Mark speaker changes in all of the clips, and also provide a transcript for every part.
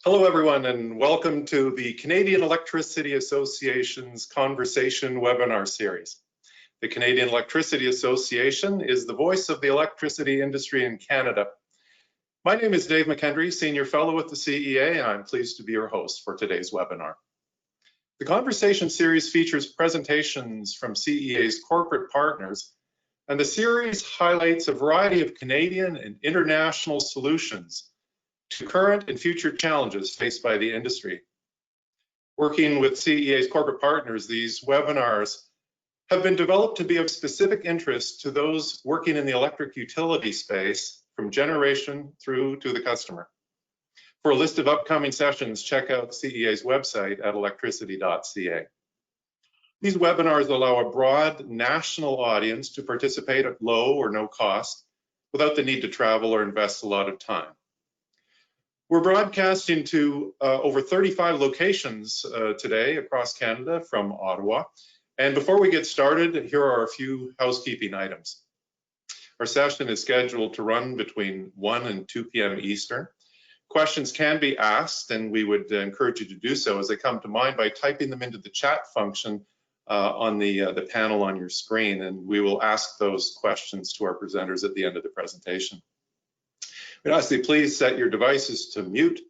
Speaker 1: Hello everyone and welcome to the Canadian Electricity Association's Conversation webinar series. The Canadian Electricity Association is the voice of the electricity industry in Canada. My name is Dave McHenry, Senior Fellow with the CEA, and I'm pleased to be your host for today's webinar. The Conversation series features presentations from CEA's corporate partners, and the series highlights a variety of Canadian and international solutions to current and future challenges faced by the industry. Working with CEA's corporate partners, these webinars have been developed to be of specific interest to those working in the electric utility space from generation through to the customer. For a list of upcoming sessions, check out CEA's website at electricity.ca. These webinars allow a broad national audience to participate at low or no cost without the need to travel or invest a lot of time. We're broadcasting to over 35 locations today across Canada from Ottawa. And before we get started, here are a few housekeeping items. Our session is scheduled to run between 1 and 2 p.m. Eastern. Questions can be asked, and we would encourage you to do so as they come to mind by typing them into the chat function on the panel on your screen, and we will ask those questions to our presenters at the end of the presentation. We'd ask that you please set your devices to mute,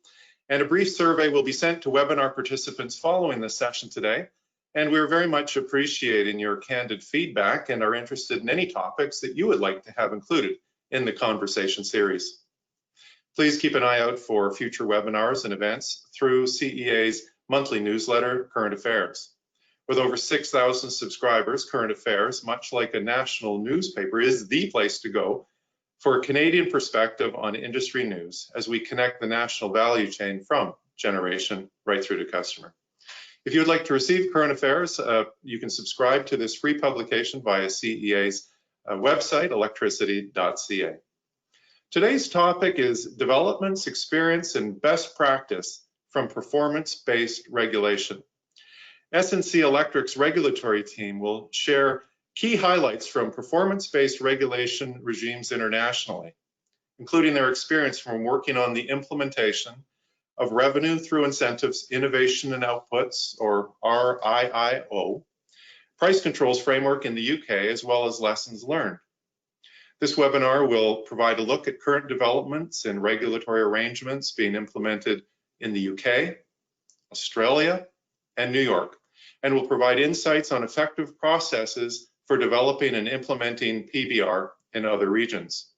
Speaker 1: and a brief survey will be sent to webinar participants following this session today. And we're very much appreciating your candid feedback and are interested in any topics that you would like to have included in the conversation series. Please keep an eye out for future webinars and events through CEA's monthly newsletter, Current Affairs. With over 6,000 subscribers, Current Affairs, much like a national newspaper, is the place to go for a Canadian perspective on industry news as we connect the national value chain from generation right through to customer. If you would like to receive Current Affairs, you can subscribe to this free publication via CEA's website, electricity.ca. Today's topic is developments, experience, and best practice from performance-based regulation. SNC Electric's regulatory team will share key highlights from performance-based regulation regimes internationally, including their experience from working on the implementation of revenue through incentives, innovation and outputs, or RIIO, price controls framework in the UK, as well as lessons learned. This webinar will provide a look at current developments and regulatory arrangements being implemented in the UK, Australia, and New York, and will provide insights on effective processes for developing and implementing PBR in other regions.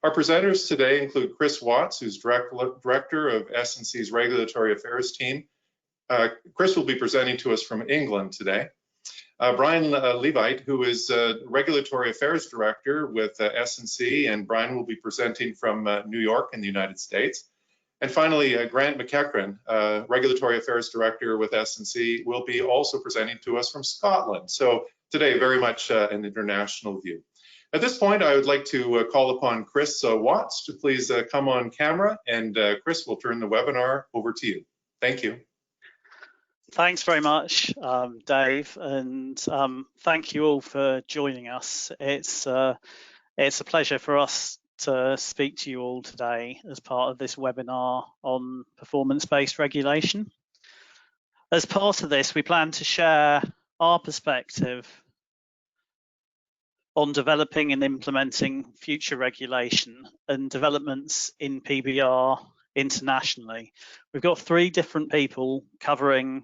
Speaker 1: Our presenters today include Chris Watts, who's Director of SNC's Regulatory Affairs team. Chris will be presenting to us from England today. Brian Levite, who is Regulatory Affairs Director with SNC, and Brian will be presenting from New York in the United States. And finally, Grant McEachran, Regulatory Affairs Director with SNC, will be also presenting to us from Scotland. So today, very much an international view. At this point, I would like to call upon Chris Watts to please come on camera, and Chris will turn the webinar over to you. Thank you.
Speaker 2: Thanks very much, Dave, and thank you all for joining us. It's a pleasure for us to speak to you all today as part of this webinar on performance-based regulation. As part of this, we plan to share our perspective on developing and implementing future regulation and developments in PBR internationally. We've got 3 different people covering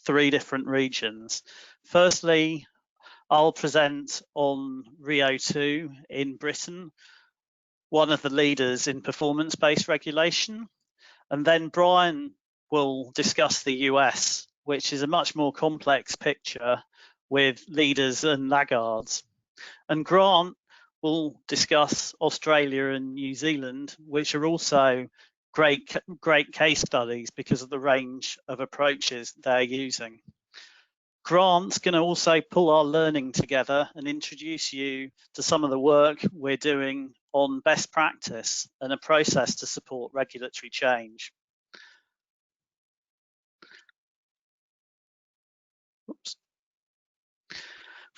Speaker 2: 3 different regions. Firstly, I'll present on RIIO-2 in Britain, one of the leaders in performance-based regulation, and then Brian will discuss the US, which is a much more complex picture with leaders and laggards. And Grant will discuss Australia and New Zealand, which are also great case studies because of the range of approaches they're using. Grant's going to also pull our learning together and introduce you to some of the work we're doing on best practice and a process to support regulatory change. Oops.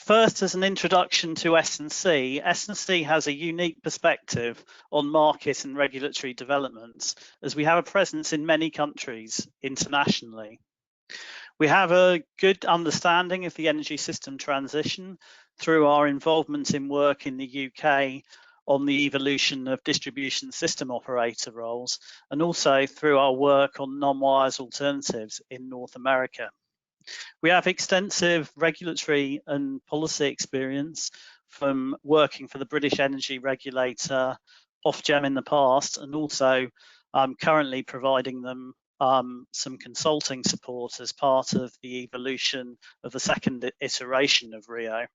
Speaker 2: First, as an introduction to S&C, S&C has a unique perspective on market and regulatory developments, as we have a presence in many countries internationally. We have a good understanding of the energy system transition through our involvement in work in the UK on the evolution of distribution system operator roles, and also through our work on non-wires alternatives in North America. We have extensive regulatory and policy experience from working for the British energy regulator Ofgem in the past, and also currently providing them some consulting support as part of the evolution of the second iteration of RIIO.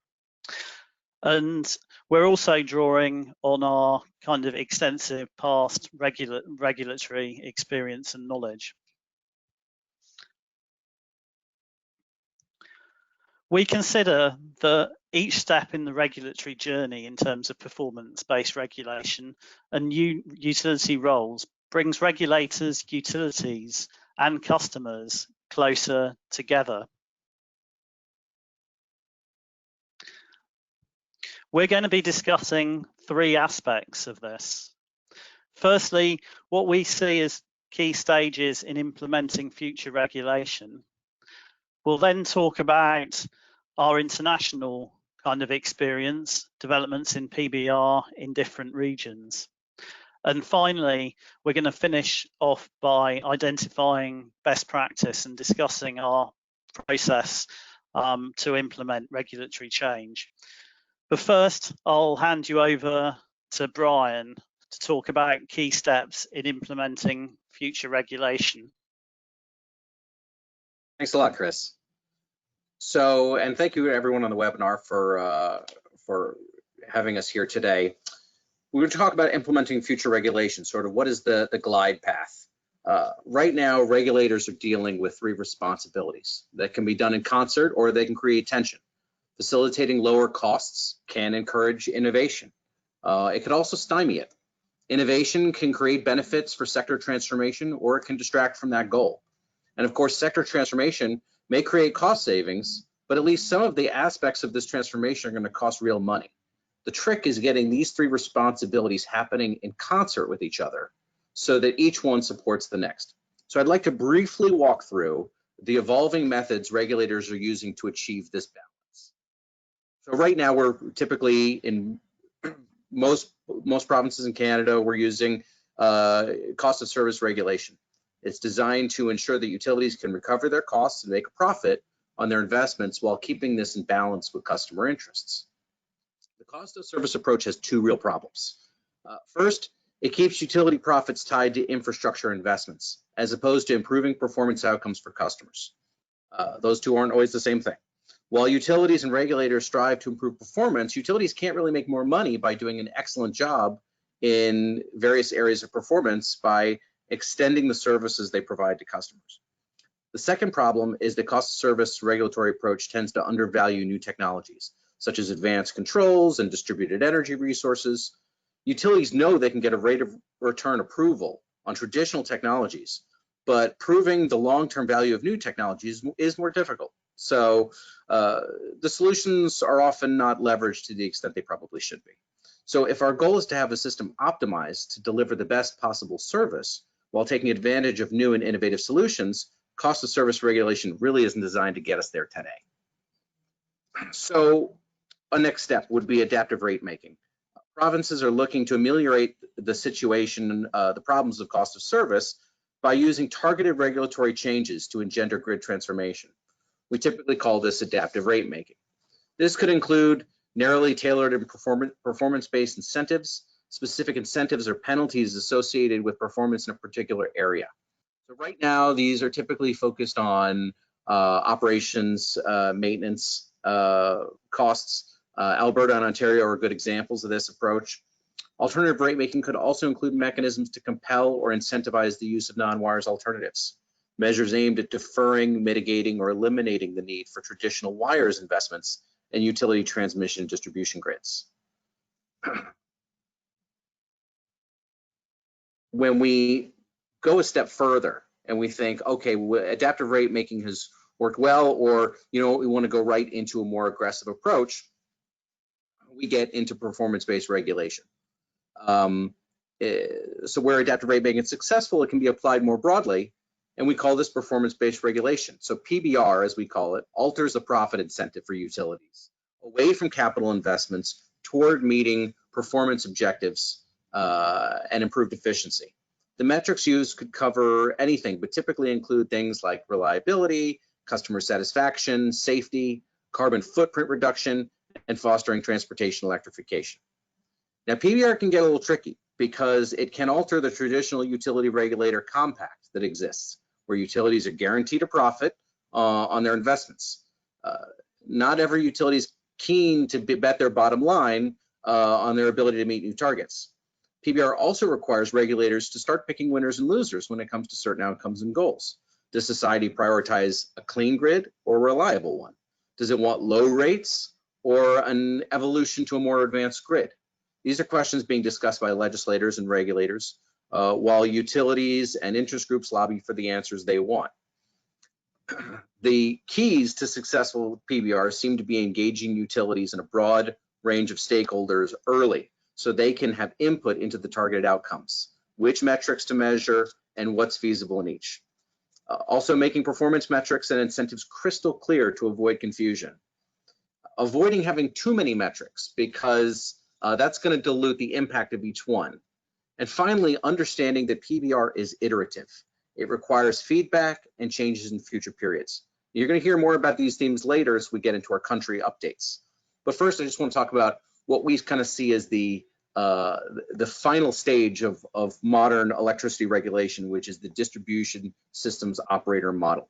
Speaker 2: And we're also drawing on our kind of extensive past regulatory experience and knowledge. We consider that each step in the regulatory journey in terms of performance-based regulation and new utility roles brings regulators, utilities, and customers closer together. We're going to be discussing three aspects of this. Firstly, what we see as key stages in implementing future regulation. We'll then talk about our international kind of experience, developments in PBR in different regions. And finally, we're going to finish off by identifying best practice and discussing our process to implement regulatory change. But first, I'll hand you over to Brian to talk about key steps in implementing future regulation.
Speaker 3: Thanks a lot, Chris. So, and thank you to everyone on the webinar for having us here today. We're going to talk about implementing future regulation, sort of what is the glide path. Right now, regulators are dealing with three responsibilities that can be done in concert or they can create tension. Facilitating lower costs can encourage innovation. It could also stymie it. Innovation can create benefits for sector transformation, or it can distract from that goal. And of course, sector transformation may create cost savings, but at least some of the aspects of this transformation are going to cost real money. The trick is getting these three responsibilities happening in concert with each other so that each one supports the next. So I'd like to briefly walk through the evolving methods regulators are using to achieve this balance. So right now, we're typically in most provinces in Canada, we're using cost of service regulation. It's designed to ensure that utilities can recover their costs and make a profit on their investments while keeping this in balance with customer interests. The cost of service approach has two real problems. First, it keeps utility profits tied to infrastructure investments, as opposed to improving performance outcomes for customers. Those two aren't always the same thing. While utilities and regulators strive to improve performance, utilities can't really make more money by doing an excellent job in various areas of performance by extending the services they provide to customers. The second problem is the cost of service regulatory approach tends to undervalue new technologies, such as advanced controls and distributed energy resources. Utilities know they can get a rate of return approval on traditional technologies, but proving the long-term value of new technologies is more difficult. So the solutions are often not leveraged to the extent they probably should be. So if our goal is to have a system optimized to deliver the best possible service while taking advantage of new and innovative solutions, cost of service regulation really isn't designed to get us there today. So a next step would be adaptive rate making. Provinces are looking to ameliorate the situation, the problems of cost of service by using targeted regulatory changes to engender grid transformation. We typically call this adaptive rate making. This could include narrowly tailored and performance-based incentives. Specific incentives or penalties associated with performance in a particular area. So right now, these are typically focused on operations, maintenance costs. Alberta and Ontario are good examples of this approach. Alternative rate making could also include mechanisms to compel or incentivize the use of non-wires alternatives. Measures aimed at deferring, mitigating, or eliminating the need for traditional wires investments in utility transmission and distribution grids. When we go a step further and we think, okay, adaptive rate making has worked well, or we want to go right into a more aggressive approach, we get into performance-based regulation. So where adaptive rate making is successful, it can be applied more broadly, and we call this performance-based regulation. So PBR, as we call it, alters the profit incentive for utilities away from capital investments toward meeting performance objectives and improved efficiency. The metrics used could cover anything, but typically include things like reliability, customer satisfaction, safety, carbon footprint reduction, and fostering transportation electrification. Now, PBR can get a little tricky because it can alter the traditional utility regulator compact that exists, where utilities are guaranteed a profit on their investments. Not every utility is keen to bet their bottom line on their ability to meet new targets. PBR also requires regulators to start picking winners and losers when it comes to certain outcomes and goals. Does society prioritize a clean grid or a reliable one? Does it want low rates or an evolution to a more advanced grid? These are questions being discussed by legislators and regulators, while utilities and interest groups lobby for the answers they want. The keys to successful PBR seem to be engaging utilities in a broad range of stakeholders early, so they can have input into the targeted outcomes, which metrics to measure, and what's feasible in each. Also making performance metrics and incentives crystal clear to avoid confusion. Avoiding having too many metrics because that's going to dilute the impact of each one. And finally, understanding that PBR is iterative. It requires feedback and changes in future periods. You're going to hear more about these themes later as we get into our country updates. But first, I just want to talk about what we kind of see as the final stage of modern electricity regulation, which is the distribution systems operator model.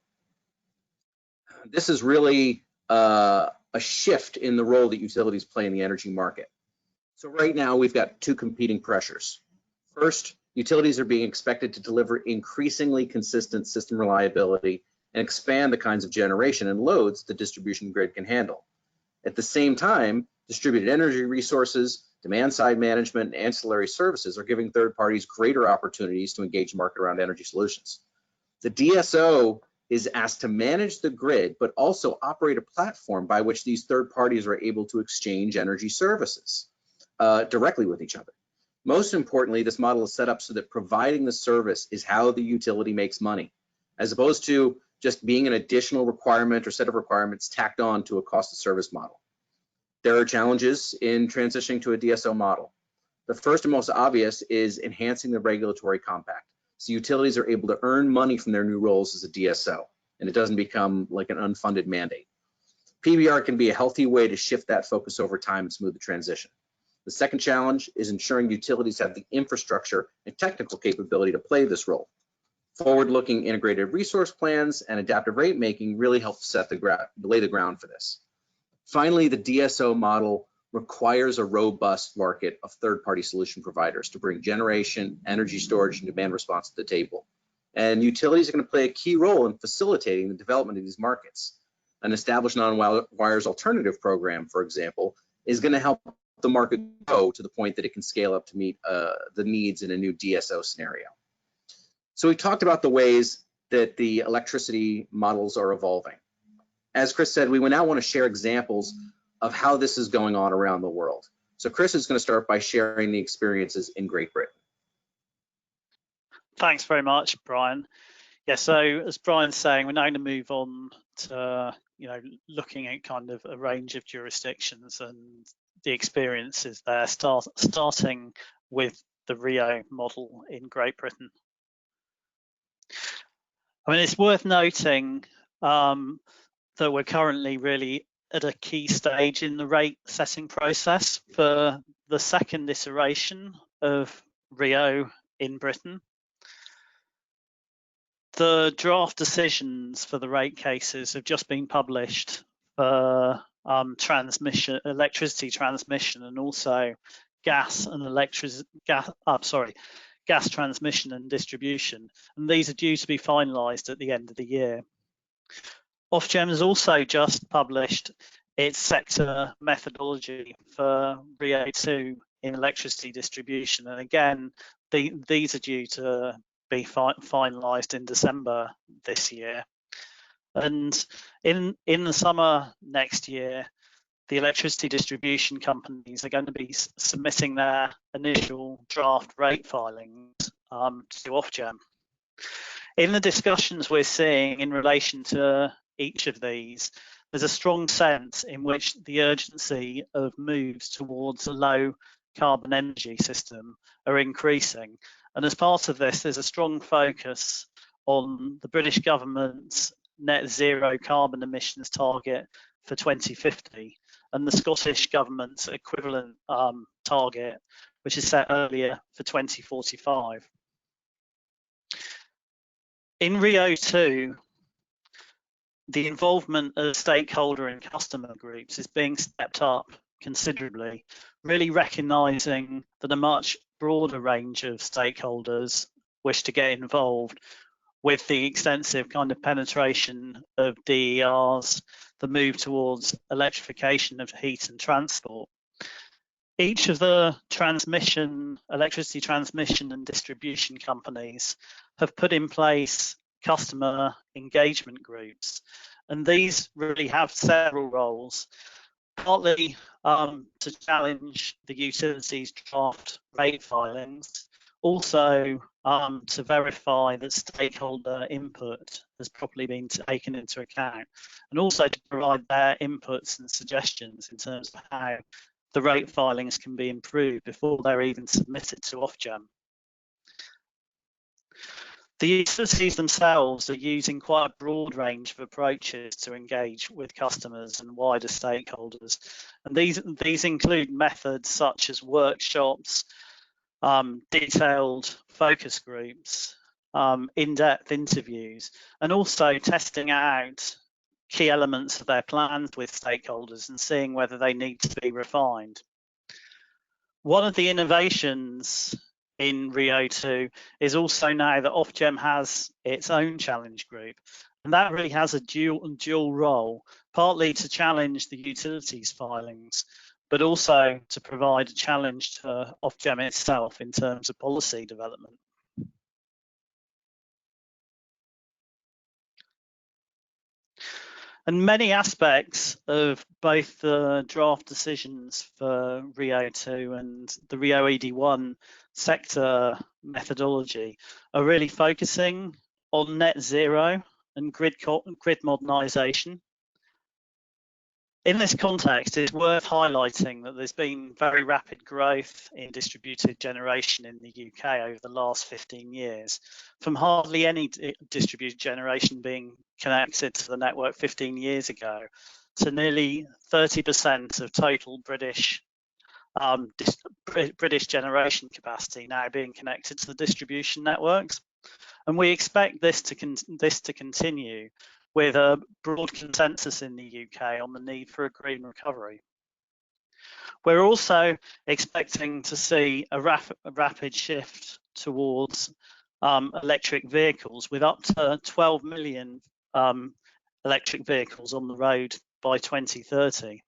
Speaker 3: This is really a shift in the role that utilities play in the energy market. So right now, we've got two competing pressures. First, utilities are being expected to deliver increasingly consistent system reliability and expand the kinds of generation and loads the distribution grid can handle. At the same time, distributed energy resources, demand-side management, and ancillary services are giving third parties greater opportunities to engage market around energy solutions. The DSO is asked to manage the grid, but also operate a platform by which these third parties are able to exchange energy services directly with each other. Most importantly, this model is set up so that providing the service is how the utility makes money, as opposed to just being an additional requirement or set of requirements tacked on to a cost of service model. There are challenges in transitioning to a DSO model. The first and most obvious is enhancing the regulatory compact, so utilities are able to earn money from their new roles as a DSO, and it doesn't become like an unfunded mandate. PBR can be a healthy way to shift that focus over time and smooth the transition. The second challenge is ensuring utilities have the infrastructure and technical capability to play this role. Forward-looking integrated resource plans and adaptive rate making really help lay the ground for this. Finally, the DSO model requires a robust market of third-party solution providers to bring generation, energy storage, and demand response to the table. And utilities are going to play a key role in facilitating the development of these markets. An established non-wires alternative program, for example, is going to help the market grow to the point that it can scale up to meet the needs in a new DSO scenario. So we talked about the ways that the electricity models are evolving. As Chris said, we now want to share examples of how this is going on around the world. So Chris is going to start by sharing the experiences in Great Britain.
Speaker 2: Thanks very much, Brian. Yeah, so as Brian's saying, we're now going to move on to looking at kind of a range of jurisdictions and the experiences there, starting with the RIIO model in Great Britain. I mean, it's worth noting that we're currently really at a key stage in the rate setting process for the second iteration of RIIO in Britain. The draft decisions for the rate cases have just been published for electricity transmission, and also gas transmission and distribution, and these are due to be finalised at the end of the year. Ofgem has also just published its sector methodology for RIIO 2 in electricity distribution, and again, these are due to be finalised in December this year. And in the summer next year, the electricity distribution companies are going to be submitting their initial draft rate filings to Ofgem. In the discussions we're seeing in relation to each of these, there's a strong sense in which the urgency of moves towards a low carbon energy system are increasing. And as part of this, there's a strong focus on the British government's net zero carbon emissions target for 2050 and the Scottish government's equivalent target, which is set earlier for 2045. In RIIO-2, the involvement of stakeholder and customer groups is being stepped up considerably, really recognising that a much broader range of stakeholders wish to get involved with the extensive kind of penetration of DERs, the move towards electrification of heat and transport. Each of the electricity transmission and distribution companies have put in place customer engagement groups, and these really have several roles, partly to challenge the utilities draft rate filings, also to verify that stakeholder input has properly been taken into account, and also to provide their inputs and suggestions in terms of how the rate filings can be improved before they're even submitted to Ofgem. The utilities themselves are using quite a broad range of approaches to engage with customers and wider stakeholders. And these include methods such as workshops, detailed focus groups, in-depth interviews, and also testing out key elements of their plans with stakeholders and seeing whether they need to be refined. One of the innovations in RIIO-2 is also now that Ofgem has its own challenge group, and that really has a dual role, partly to challenge the utilities filings, but also to provide a challenge to Ofgem itself in terms of policy development. And many aspects of both the draft decisions for RIIO-2 and the RIIO-ED1 sector methodology are really focusing on net zero and grid modernisation. In this context, it's worth highlighting that there's been very rapid growth in distributed generation in the UK over the last 15 years, from hardly any distributed generation being connected to the network 15 years ago to nearly 30% of total British generation capacity now being connected to the distribution networks. And we expect this to continue with a broad consensus in the UK on the need for a green recovery. We're also expecting to see a rapid shift towards electric vehicles, with up to 12 million electric vehicles on the road by 2030.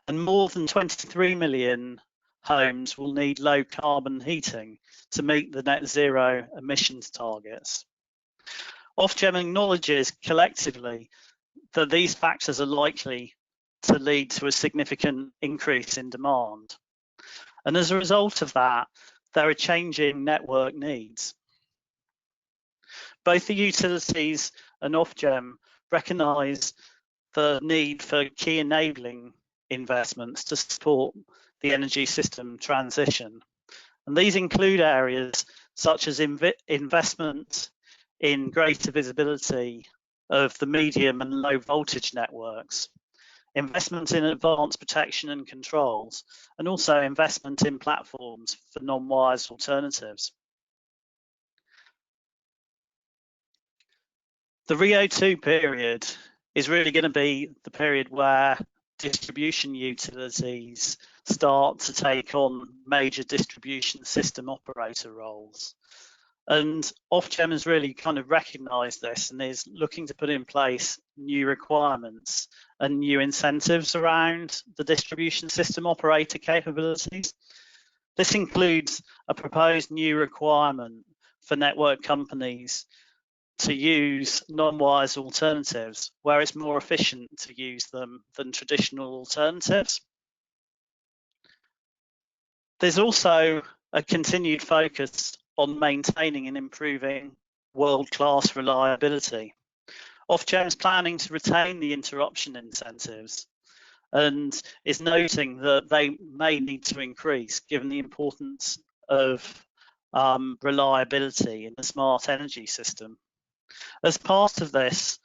Speaker 2: And more than 23 million homes will need low carbon heating to meet the net zero emissions targets. Ofgem acknowledges collectively that these factors are likely to lead to a significant increase in demand. And as a result of that, there are changing network needs. Both the utilities and Ofgem recognise the need for key enabling investments to support the energy system transition. And these include areas such as investment in greater visibility of the medium and low voltage networks, investment in advanced protection and controls, and also investment in platforms for non-wires alternatives. The RIIO-2 period is really going to be the period where distribution utilities start to take on major distribution system operator roles. And Ofgem has really kind of recognised this and is looking to put in place new requirements and new incentives around the distribution system operator capabilities. This includes a proposed new requirement for network companies to use non-wires alternatives where it's more efficient to use them than traditional alternatives. There's also a continued focus on maintaining and improving world-class reliability. Ofgem's planning to retain the interruption incentives and is noting that they may need to increase given the importance of reliability in the smart energy system. As part of this,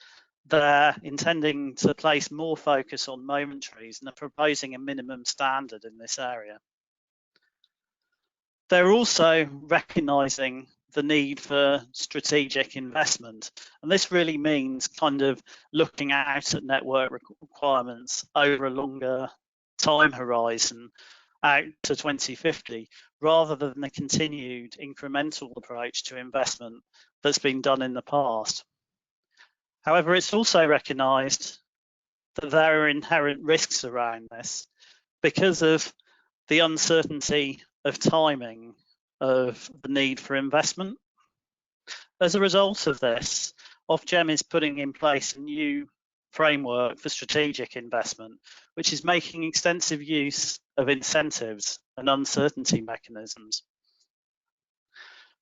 Speaker 2: they're intending to place more focus on momentaries and are proposing a minimum standard in this area. They're also recognising the need for strategic investment, and this really means kind of looking out at network requirements over a longer time horizon out to 2050, rather than the continued incremental approach to investment that's been done in the past. However, it's also recognised that there are inherent risks around this because of the uncertainty of timing of the need for investment. As a result of this, Ofgem is putting in place a new framework for strategic investment, which is making extensive use of incentives and uncertainty mechanisms.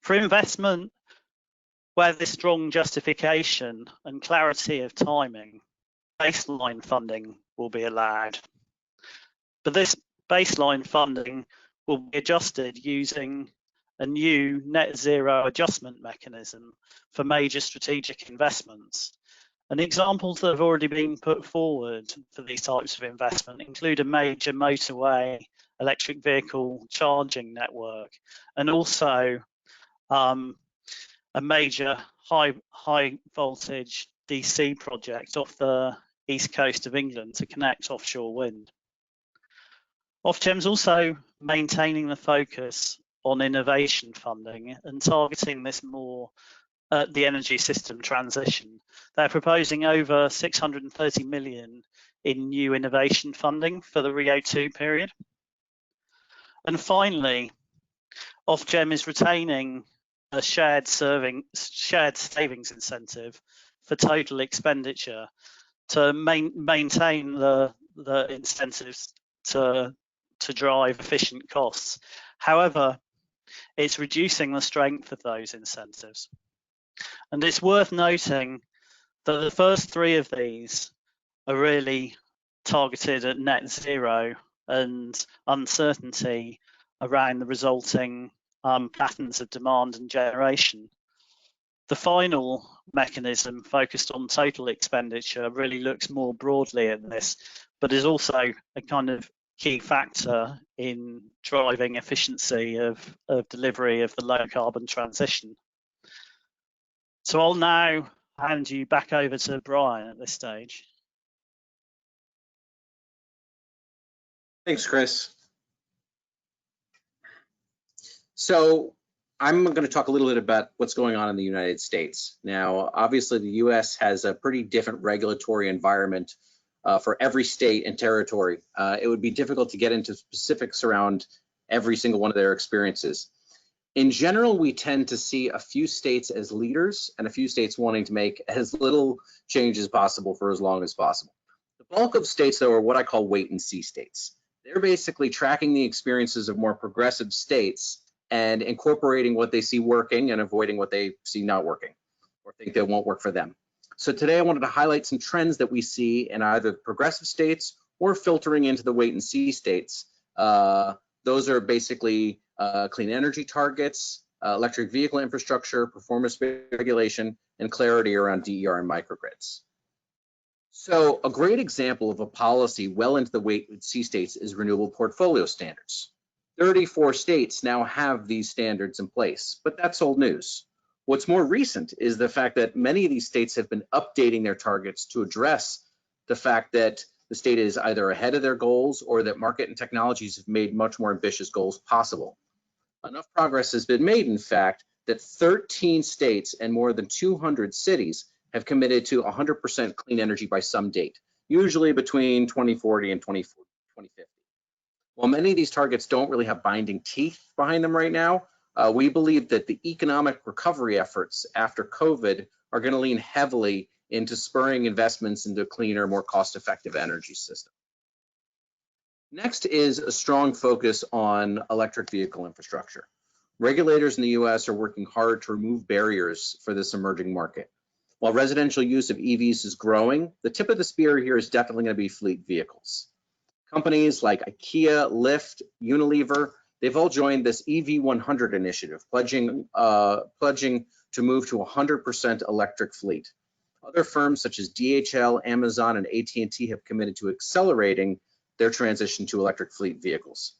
Speaker 2: For investment where there's strong justification and clarity of timing, baseline funding will be allowed. But this baseline funding will be adjusted using a new net zero adjustment mechanism for major strategic investments. And examples that have already been put forward for these types of investment include a major motorway electric vehicle charging network, and also a major high voltage DC project off the east coast of England to connect offshore wind. Ofgem's also maintaining the focus on innovation funding and targeting this more at the energy system transition. They're proposing over 630 million in new innovation funding for the RIIO-2 period. And finally, Ofgem is retaining a shared savings incentive for total expenditure to maintain the incentives to drive efficient costs. However, it's reducing the strength of those incentives. And it's worth noting that the first three of these are really targeted at net zero and uncertainty around the resulting patterns of demand and generation. The final mechanism focused on total expenditure really looks more broadly at this, but is also a kind of key factor in driving efficiency of delivery of the low carbon transition. So I'll now hand you back over to Brian at this stage.
Speaker 3: Thanks, Chris. So I'm going to talk a little bit about what's going on in the United States. Now, obviously, the U.S. has a pretty different regulatory environment for every state and territory. It would be difficult to get into specifics around every single one of their experiences. In general, we tend to see a few states as leaders and a few states wanting to make as little change as possible for as long as possible. The bulk of states, though, are what I call wait and see states. They're basically tracking the experiences of more progressive states and incorporating what they see working and avoiding what they see not working or think that won't work for them. So today I wanted to highlight some trends that we see in either progressive states or filtering into the wait and see states. Those are basically clean energy targets, electric vehicle infrastructure, performance regulation, and clarity around DER and microgrids. So a great example of a policy well into the wait and see states is renewable portfolio standards. 34 states now have these standards in place, but that's old news. What's more recent is the fact that many of these states have been updating their targets to address the fact that the state is either ahead of their goals or that market and technologies have made much more ambitious goals possible. Enough progress has been made, in fact, that 13 states and more than 200 cities have committed to 100% clean energy by some date, usually between 2040 and 2050. While many of these targets don't really have binding teeth behind them right now, we believe that the economic recovery efforts after COVID are going to lean heavily into spurring investments into a cleaner, more cost-effective energy system. Next is a strong focus on electric vehicle infrastructure. Regulators in the U.S. are working hard to remove barriers for this emerging market. While residential use of EVs is growing, the tip of the spear here is definitely going to be fleet vehicles. Companies like IKEA, Lyft, Unilever, they've all joined this EV 100 initiative, pledging to move to 100% electric fleet. Other firms such as DHL, Amazon, and AT&T have committed to accelerating their transition to electric fleet vehicles.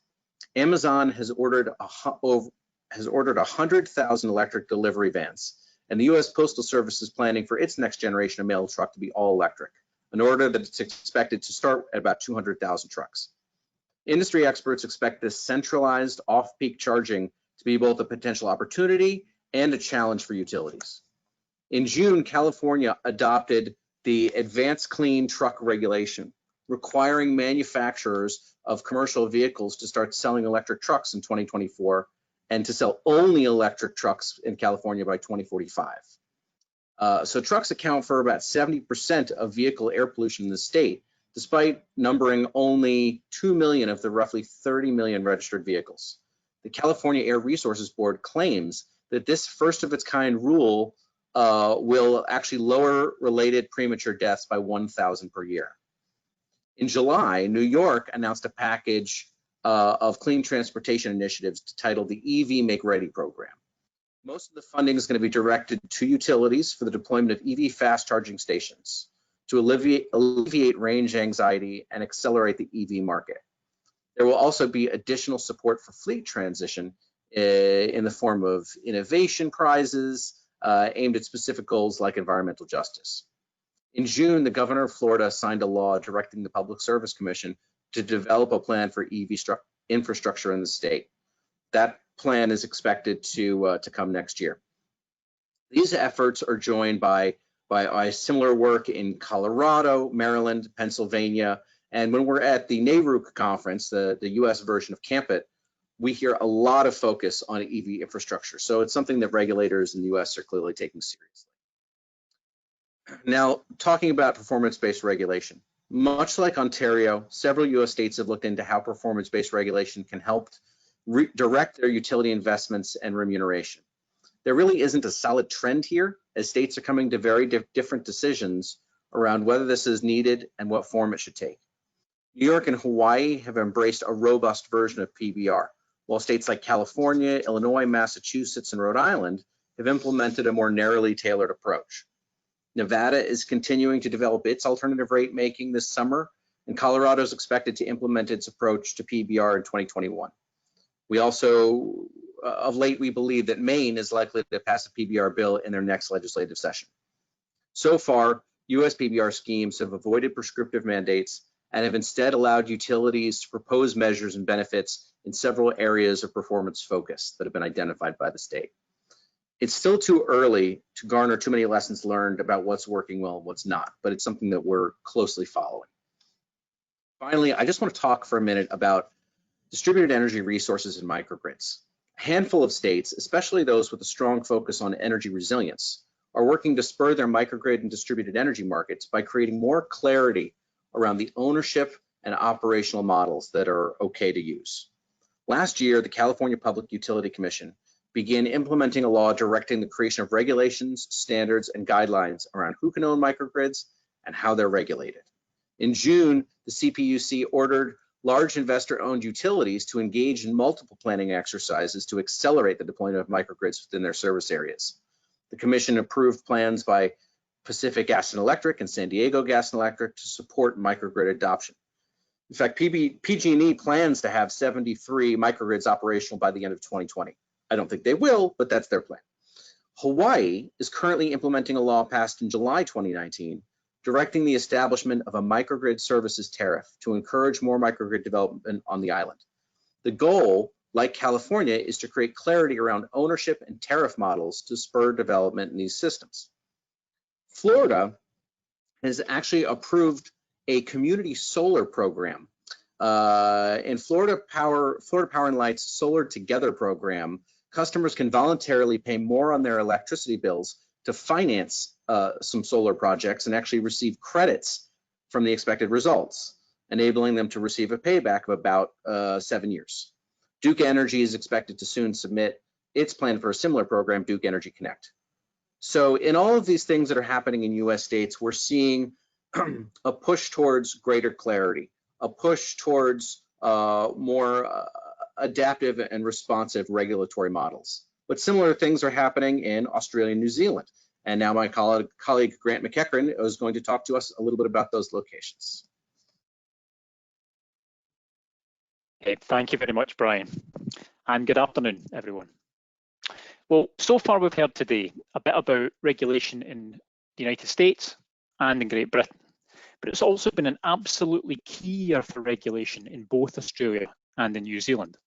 Speaker 3: Amazon has ordered 100,000 electric delivery vans, and the U.S. Postal Service is planning for its next generation of mail truck to be all electric, an order that it's expected to start at about 200,000 trucks. Industry experts expect this centralized off-peak charging to be both a potential opportunity and a challenge for utilities. In June, California adopted the Advanced Clean Truck Regulation, requiring manufacturers of commercial vehicles to start selling electric trucks in 2024 and to sell only electric trucks in California by 2045. So trucks account for about 70% of vehicle air pollution in the state, despite numbering only 2 million of the roughly 30 million registered vehicles. The California Air Resources Board claims that this first of its kind rule will actually lower related premature deaths by 1,000 per year. In July, New York announced a package of clean transportation initiatives titled the EV Make Ready program. Most of the funding is going to be directed to utilities for the deployment of EV fast charging stations to alleviate range anxiety and accelerate the EV market. There will also be additional support for fleet transition in the form of innovation prizes aimed at specific goals like environmental justice. In June, the governor of Florida signed a law directing the Public Service Commission to develop a plan for EV infrastructure in the state. That plan is expected to come next year. These efforts are joined by similar work in Colorado, Maryland, Pennsylvania, and when we're at the NARUC conference, the U.S. version of Campit, we hear a lot of focus on EV infrastructure. So it's something that regulators in the U.S. are clearly taking seriously. Now, talking about performance-based regulation. Much like Ontario, several U.S. states have looked into how performance-based regulation can help direct their utility investments and remuneration. There really isn't a solid trend here, as states are coming to very different decisions around whether this is needed and what form it should take. New York and Hawaii have embraced a robust version of PBR, while states like California, Illinois, Massachusetts, and Rhode Island have implemented a more narrowly tailored approach. Nevada is continuing to develop its alternative rate making this summer, and Colorado is expected to implement its approach to PBR in 2021. We also, of late, we believe that Maine is likely to pass a PBR bill in their next legislative session. So far, U.S. PBR schemes have avoided prescriptive mandates and have instead allowed utilities to propose measures and benefits in several areas of performance focus that have been identified by the state. It's still too early to garner too many lessons learned about what's working well and what's not, but it's something that we're closely following. Finally, I just want to talk for a minute about distributed energy resources and microgrids. A handful of states, especially those with a strong focus on energy resilience, are working to spur their microgrid and distributed energy markets by creating more clarity around the ownership and operational models that are okay to use. Last year, the California Public Utility Commission began implementing a law directing the creation of regulations, standards, and guidelines around who can own microgrids and how they're regulated. In June, the CPUC ordered large investor-owned utilities to engage in multiple planning exercises to accelerate the deployment of microgrids within their service areas. The commission approved plans by Pacific Gas and Electric and San Diego Gas and Electric to support microgrid adoption. In fact, PG&E plans to have 73 microgrids operational by the end of 2020. I don't think they will, but that's their plan. Hawaii is currently implementing a law passed in July 2019, directing the establishment of a microgrid services tariff to encourage more microgrid development on the island. The goal, like California, is to create clarity around ownership and tariff models to spur development in these systems. Florida has actually approved a community solar program. In Florida Power and Light's Solar Together program, customers can voluntarily pay more on their electricity bills to finance some solar projects and actually receive credits from the expected results, enabling them to receive a payback of about 7 years. Duke Energy is expected to soon submit its plan for a similar program, Duke Energy Connect. So in all of these things that are happening in US states, we're seeing a push towards greater clarity, a push towards more adaptive and responsive regulatory models. But similar things are happening in Australia and New Zealand. And now my colleague Grant McEachran is going to talk to us a little bit about those locations.
Speaker 4: Okay, thank you very much, Brian. And good afternoon, everyone. Well, so far we've heard today a bit about regulation in the United States and in Great Britain, but it's also been an absolutely key year for regulation in both Australia and in New Zealand.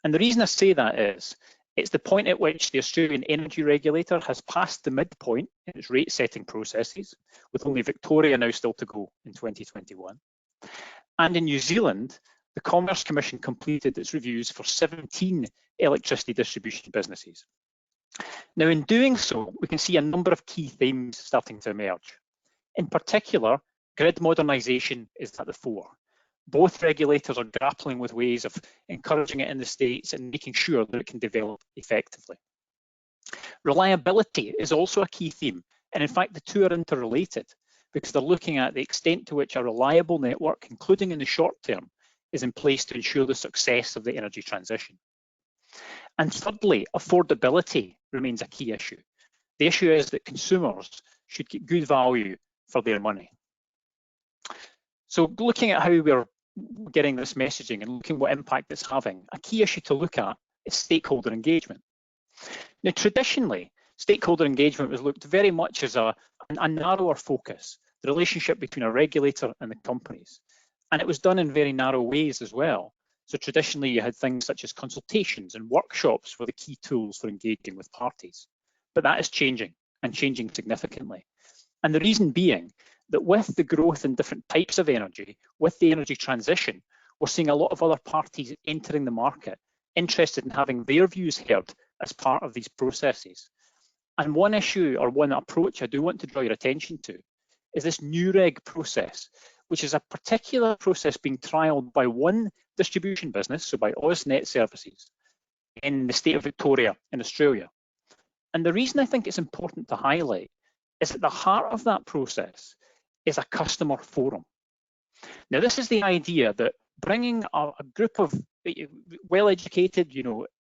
Speaker 4: And the reason I say that is, it's the point at which the Australian energy regulator has passed the midpoint in its rate setting processes, with only Victoria now still to go in 2021. And in New Zealand, the Commerce Commission completed its reviews for 17 electricity distribution businesses. Now, in doing so, we can see a number of key themes starting to emerge. In particular, grid modernisation is at the fore. Both regulators are grappling with ways of encouraging it in the States and making sure that it can develop effectively. Reliability is also a key theme, and in fact, the two are interrelated because they're looking at the extent to which a reliable network, including in the short term, is in place to ensure the success of the energy transition. And thirdly, affordability remains a key issue. The issue is that consumers should get good value for their money. So looking at how we're getting this messaging and looking what impact it's having, a key issue to look at is stakeholder engagement. Now, traditionally, stakeholder engagement was looked very much as a narrower focus, the relationship between a regulator and the companies. And it was done in very narrow ways as well. So traditionally, you had things such as consultations and workshops were the key tools for engaging with parties. But that is changing, and changing significantly. And the reason being that with the growth in different types of energy, with the energy transition, we're seeing a lot of other parties entering the market, interested in having their views heard as part of these processes. And one issue or one approach I do want to draw your attention to is this new reg process, which is a particular process being trialled by one distribution business, so by AusNet Services, in the state of Victoria in Australia. And the reason I think it's important to highlight is at the heart of that process is a customer forum. Now, this is the idea that bringing a group of well-educated,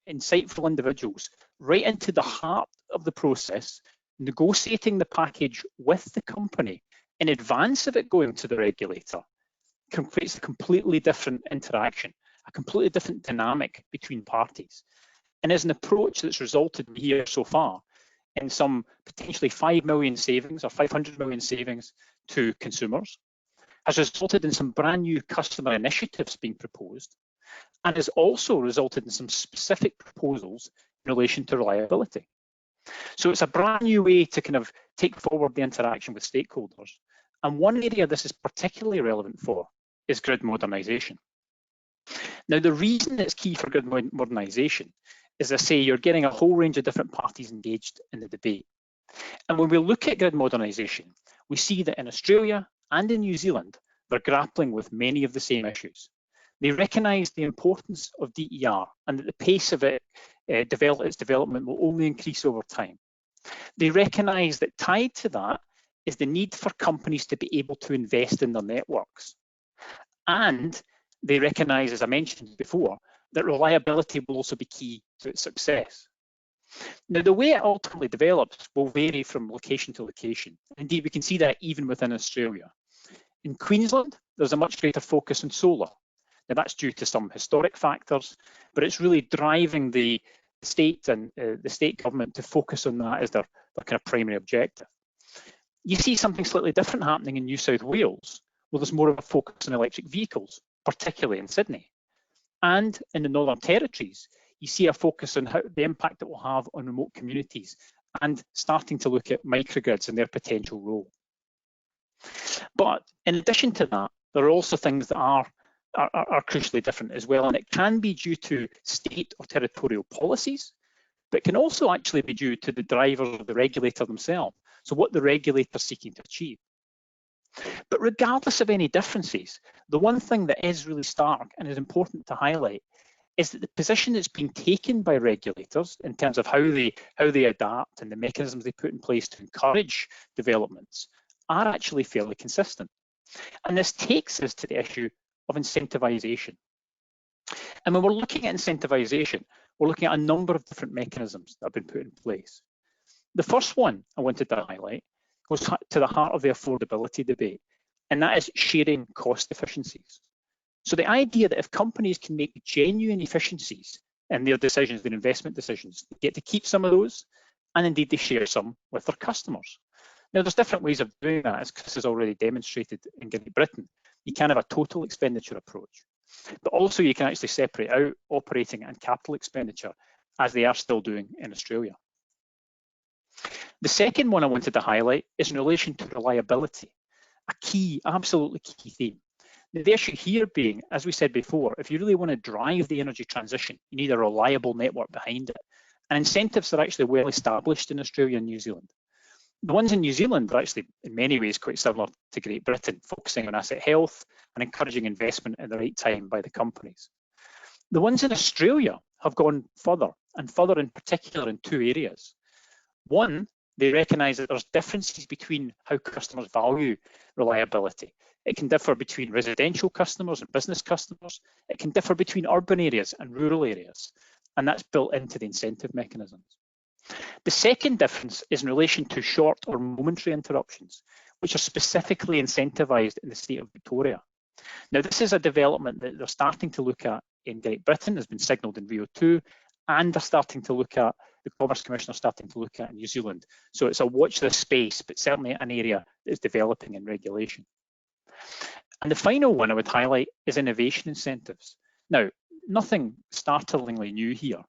Speaker 4: insightful individuals right into the heart of the process, negotiating the package with the company in advance of it going to the regulator, creates a completely different interaction, a completely different dynamic between parties. And is an approach that's resulted here so far in some potentially 5 million savings or 500 million savings to consumers, has resulted in some brand new customer initiatives being proposed, and has also resulted in some specific proposals in relation to reliability. So it's a brand new way to kind of take forward the interaction with stakeholders. And one area this is particularly relevant for is grid modernisation. Now, the reason it's key for grid modernisation is, I say, you're getting a whole range of different parties engaged in the debate. And when we look at grid modernisation, we see that in Australia and in New Zealand, they're grappling with many of the same issues. They recognise the importance of DER and that the pace of its development will only increase over time. They recognise that tied to that is the need for companies to be able to invest in their networks. And they recognise, as I mentioned before, that reliability will also be key to its success. Now, the way it ultimately develops will vary from location to location. Indeed, we can see that even within Australia. In Queensland, there's a much greater focus on solar. Now, that's due to some historic factors, but it's really driving the state and the state government to focus on that as their kind of primary objective. You see something slightly different happening in New South Wales, where there's more of a focus on electric vehicles, particularly in Sydney. And in the Northern Territories, you see a focus on the impact it will have on remote communities and starting to look at microgrids and their potential role. But in addition to that, there are also things that are crucially different as well, and it can be due to state or territorial policies, but it can also actually be due to the drivers of the regulator themselves. so what the regulator's seeking to achieve. But regardless of any differences, the one thing that is really stark and is important to highlight is that the position that's being taken by regulators in terms of how they adapt and the mechanisms they put in place to encourage developments are actually fairly consistent. And this takes us to the issue of incentivization. And when we're looking at incentivization, we're looking at a number of different mechanisms that have been put in place. The first one I wanted to highlight goes to the heart of the affordability debate, and that is sharing cost efficiencies. So the idea that if companies can make genuine efficiencies in their decisions, their investment decisions, they get to keep some of those, and indeed they share some with their customers. Now, there's different ways of doing that, as Chris has already demonstrated in Great Britain. You can have a total expenditure approach, but also you can actually separate out operating and capital expenditure, as they are still doing in Australia. The second one I wanted to highlight is in relation to reliability, a key, absolutely key theme. The issue here being, as we said before, if you really want to drive the energy transition, you need a reliable network behind it. And incentives are actually well established in Australia and New Zealand. The ones in New Zealand are actually in many ways quite similar to Great Britain, focusing on asset health and encouraging investment at the right time by the companies. The ones in Australia have gone further, and further in particular in two areas. One, they recognise that there's differences between how customers value reliability. It can differ between residential customers and business customers. It can differ between urban areas and rural areas, and that's built into the incentive mechanisms. The second difference is in relation to short or momentary interruptions, which are specifically incentivised in the state of Victoria. Now, this is a development that they're starting to look at in Great Britain, has been signalled in RIIO2, and they're starting to look at, the Commerce Commission are starting to look at in New Zealand. So it's a watch this space, but certainly an area that is developing in regulation. And the final one I would highlight is innovation incentives. Now, nothing startlingly new here,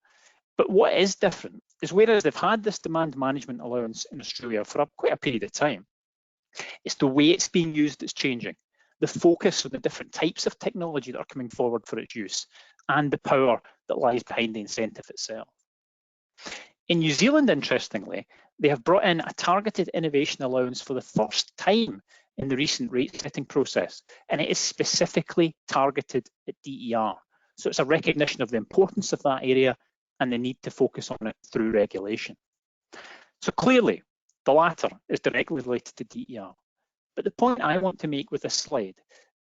Speaker 4: but what is different is whereas they've had this demand management allowance in Australia for quite a period of time, it's the way it's being used that's changing. The focus on the different types of technology that are coming forward for its use and the power that lies behind the incentive itself. In New Zealand, interestingly, they have brought in a targeted innovation allowance for the first time in the recent rate setting process, and it is specifically targeted at DER. So it's a recognition of the importance of that area and the need to focus on it through regulation. So clearly, the latter is directly related to DER. But the point I want to make with this slide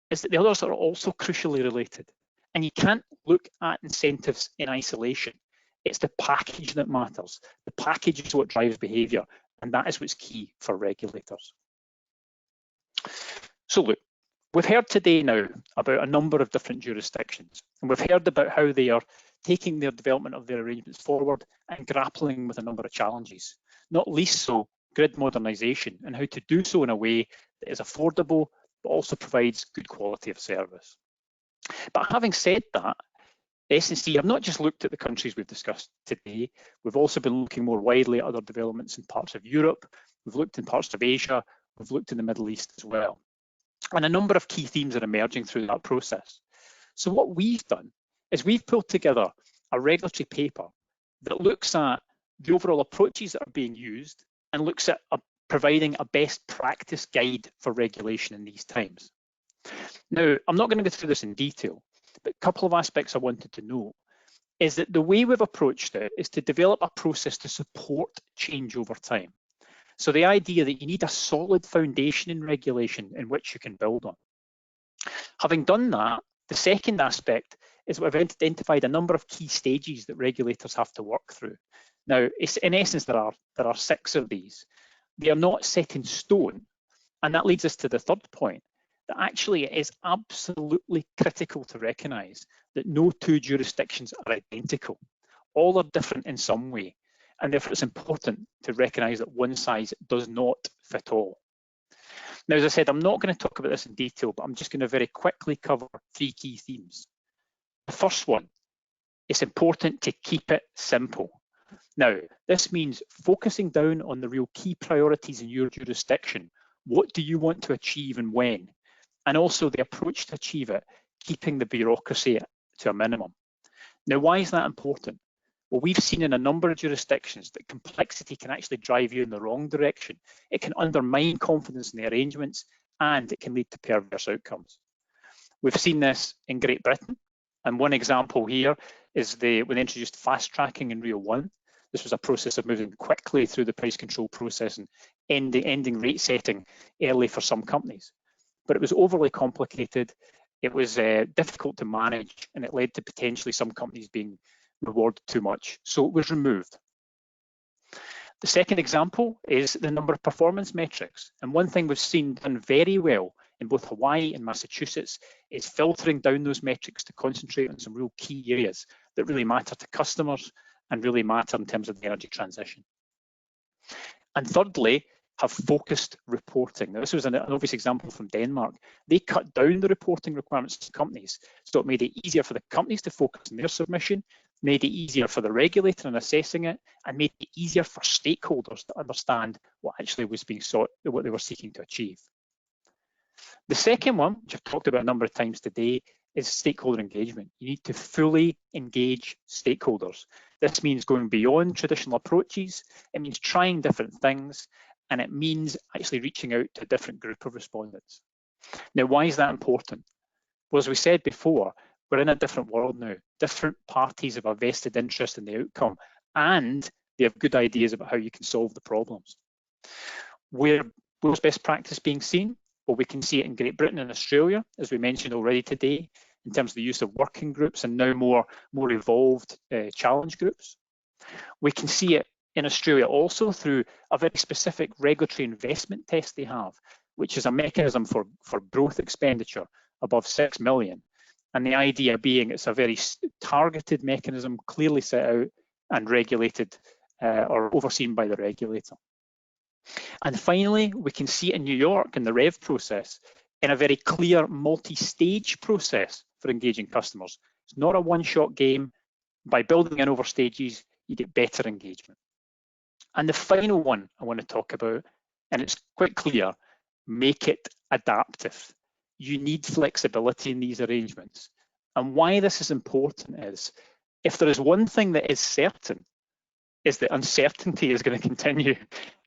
Speaker 4: is that the others are also crucially related. And you can't look at incentives in isolation. It's the package that matters. The package is what drives behaviour, and that is what's key for regulators. So look, we've heard today now about a number of different jurisdictions, and we've heard about how they are taking their development of their arrangements forward and grappling with a number of challenges, not least so grid modernisation and how to do so in a way that is affordable, but also provides good quality of service. But having said that, S&C have not just looked at the countries we've discussed today, we've also been looking more widely at other developments in parts of Europe, we've looked in parts of Asia, we've looked in the Middle East as well. And a number of key themes are emerging through that process. So what we've done is we've pulled together a regulatory paper that looks at the overall approaches that are being used and looks at providing a best practice guide for regulation in these times. Now, I'm not going to go through this in detail, but a couple of aspects I wanted to note is that the way we've approached it is to develop a process to support change over time. So the idea that you need a solid foundation in regulation in which you can build on. Having done that, the second aspect is we've identified a number of key stages that regulators have to work through. Now, in essence, there are 6 of these. They are not set in stone, and that leads us to the third point, that actually it is absolutely critical to recognise that no two jurisdictions are identical. All are different in some way, and therefore it's important to recognise that one size does not fit all. Now, as I said, I'm not going to talk about this in detail, but I'm just going to very quickly cover 3 key themes. The first one, it's important to keep it simple. Now, this means focusing down on the real key priorities in your jurisdiction. What do you want to achieve and when? And also the approach to achieve it, keeping the bureaucracy to a minimum. Now, why is that important? Well, we've seen in a number of jurisdictions that complexity can actually drive you in the wrong direction. It can undermine confidence in the arrangements, and it can lead to perverse outcomes. We've seen this in Great Britain, and one example here is when they introduced fast tracking in RIIO-1. This was a process of moving quickly through the price control process and ending rate setting early for some companies. But it was overly complicated, it was difficult to manage, and it led to potentially some companies being rewarded too much, so it was removed. The second example is the number of performance metrics, and one thing we've seen done very well in both Hawaii and Massachusetts is filtering down those metrics to concentrate on some real key areas that really matter to customers and really matter in terms of the energy transition. And thirdly, have focused reporting. Now, this was an obvious example from Denmark. They cut down the reporting requirements to companies, so it made it easier for the companies to focus on their submission, made it easier for the regulator in assessing it, and made it easier for stakeholders to understand what actually was being sought, what they were seeking to achieve. The second one, which I've talked about a number of times today, is stakeholder engagement. You need to fully engage stakeholders. This means going beyond traditional approaches, it means trying different things, and it means actually reaching out to a different group of respondents. Now, why is that important? Well, as we said before, we're in a different world now. Different parties have a vested interest in the outcome, and they have good ideas about how you can solve the problems. Where was best practice being seen? Well, we can see it in Great Britain and Australia, as we mentioned already today, in terms of the use of working groups and now more evolved challenge groups. We can see it in Australia also through a very specific regulatory investment test they have, which is a mechanism for growth expenditure above 6 million. And the idea being it's a very targeted mechanism, clearly set out and regulated or overseen by the regulator. And finally, we can see it in New York in the REV process in a very clear multi-stage process for engaging customers. It's not a one-shot game. By building in over stages, you get better engagement. And the final one I want to talk about, and it's quite clear, make it adaptive. You need flexibility in these arrangements. And why this is important is, if there is one thing that is certain, is that uncertainty is going to continue.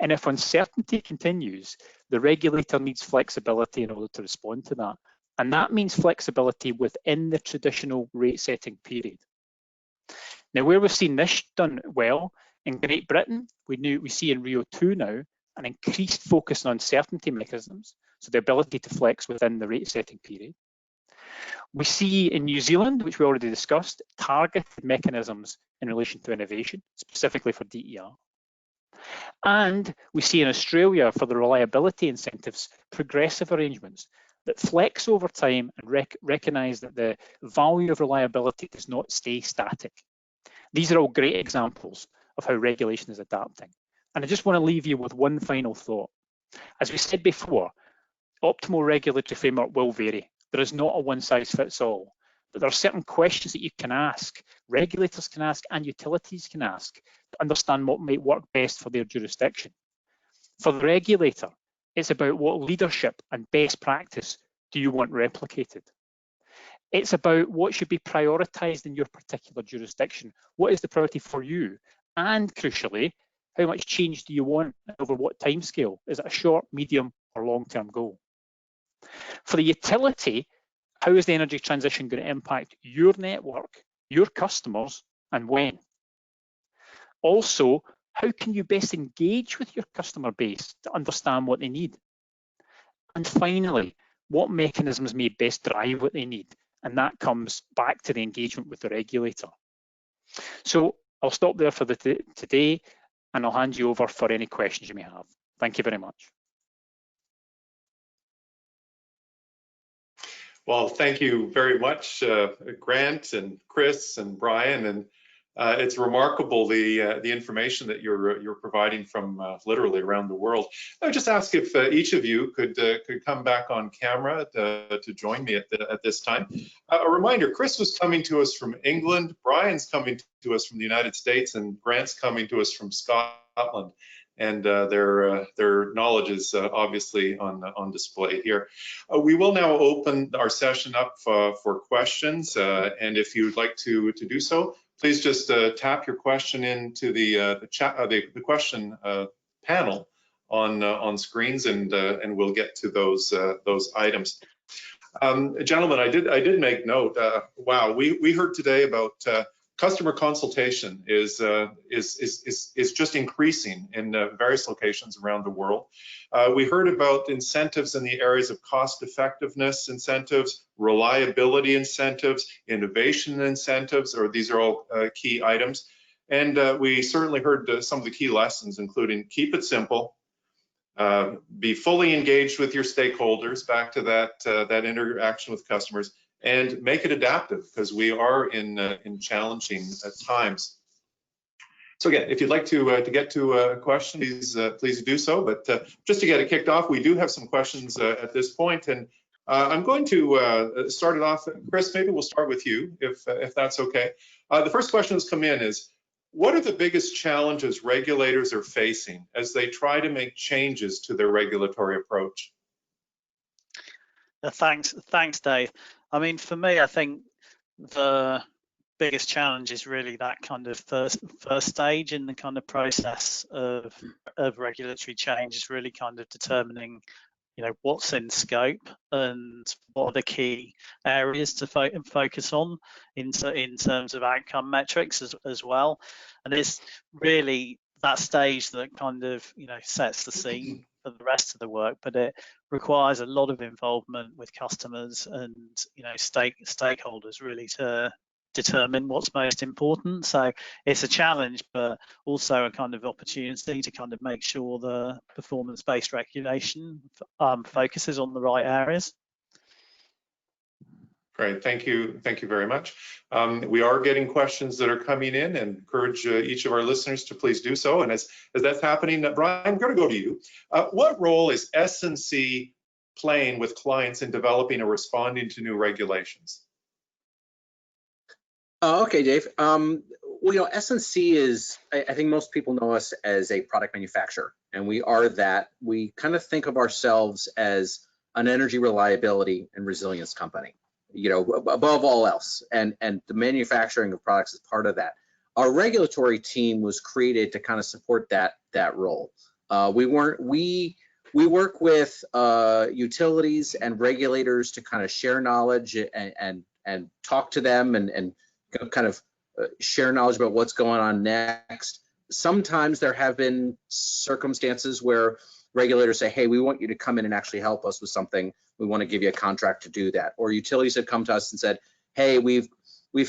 Speaker 4: And if uncertainty continues, the regulator needs flexibility in order to respond to that. And that means flexibility within the traditional rate setting period. Now, where we've seen this done well, in Great Britain, we see in RIIO-2 now an increased focus on uncertainty mechanisms, so the ability to flex within the rate setting period. We see in New Zealand, which we already discussed, targeted mechanisms in relation to innovation, specifically for DER. And we see in Australia, for the reliability incentives, progressive arrangements that flex over time and recognise that the value of reliability does not stay static. These are all great examples of how regulation is adapting. And I just want to leave you with one final thought. As we said before, optimal regulatory framework will vary. There is not a one-size-fits-all, but there are certain questions that you can ask, regulators can ask, and utilities can ask to understand what might work best for their jurisdiction. For the regulator, it's about what leadership and best practice do you want replicated. It's about what should be prioritised in your particular jurisdiction. What is the priority for you? And crucially, how much change do you want and over what timescale? Is it a short, medium, or long-term goal? For the utility, how is the energy transition going to impact your network, your customers, and when? Also, how can you best engage with your customer base to understand what they need? And finally, what mechanisms may best drive what they need? And that comes back to the engagement with the regulator. So I'll stop there for today, and I'll hand you over for any questions you may have. Thank you very much.
Speaker 1: Well, thank you very much, Grant and Chris and Brian. And it's remarkable the information that you're providing from literally around the world. I would just ask if each of you could come back on camera to join me at this time. A reminder: Chris was coming to us from England, Brian's coming to us from the United States, and Grant's coming to us from Scotland. And their knowledge is obviously on display here. We will now open our session up for questions, and if you'd like to do so, please just tap your question into the chat, the question panel on screens, and we'll get to those items. Gentlemen, I did make note. Wow, we heard today about customer consultation is just increasing in various locations around the world. We heard about incentives in the areas of cost effectiveness incentives, reliability incentives, innovation incentives, or these are all key items. And we certainly heard some of the key lessons, including keep it simple, be fully engaged with your stakeholders, back to that interaction with customers, and make it adaptive, because we are in challenging times. So again, if you'd like to get to a question, please do so. But just to get it kicked off, we do have some questions at this point, and I'm going to start it off. Chris, maybe we'll start with you, if that's okay. The first question that's come in is, what are the biggest challenges regulators are facing as they try to make changes to their regulatory approach?
Speaker 2: Thanks, Dave. I mean, for me, I think the biggest challenge is really that kind of first stage in the kind of process of regulatory change, is really kind of determining, you know, what's in scope and what are the key areas to focus on in terms of outcome metrics as well. And it's really that stage that kind of, you know, sets the scene for the rest of the work, but it requires a lot of involvement with customers and, you know, stakeholders really to determine what's most important. So it's a challenge, but also a kind of opportunity to kind of make sure the performance-based regulation focuses on the right areas.
Speaker 1: Great, thank you very much. We are getting questions that are coming in, and encourage each of our listeners to please do so. And as that's happening, Brian, I'm going to go to you. What role is S&C playing with clients in developing or responding to new regulations?
Speaker 3: Okay, Dave. Well, you know, S&C is, I think most people know us as a product manufacturer, and we are that. We kind of think of ourselves as an energy reliability and resilience company, you know, above all else, and the manufacturing of products is part of that. Our regulatory team was created to kind of support that role. We work with utilities and regulators to kind of share knowledge and talk to them and kind of share knowledge about what's going on next. Sometimes there have been circumstances where regulators say, hey, we want you to come in and actually help us with something. We want to give you a contract to do that. Or utilities have come to us and said, hey, we've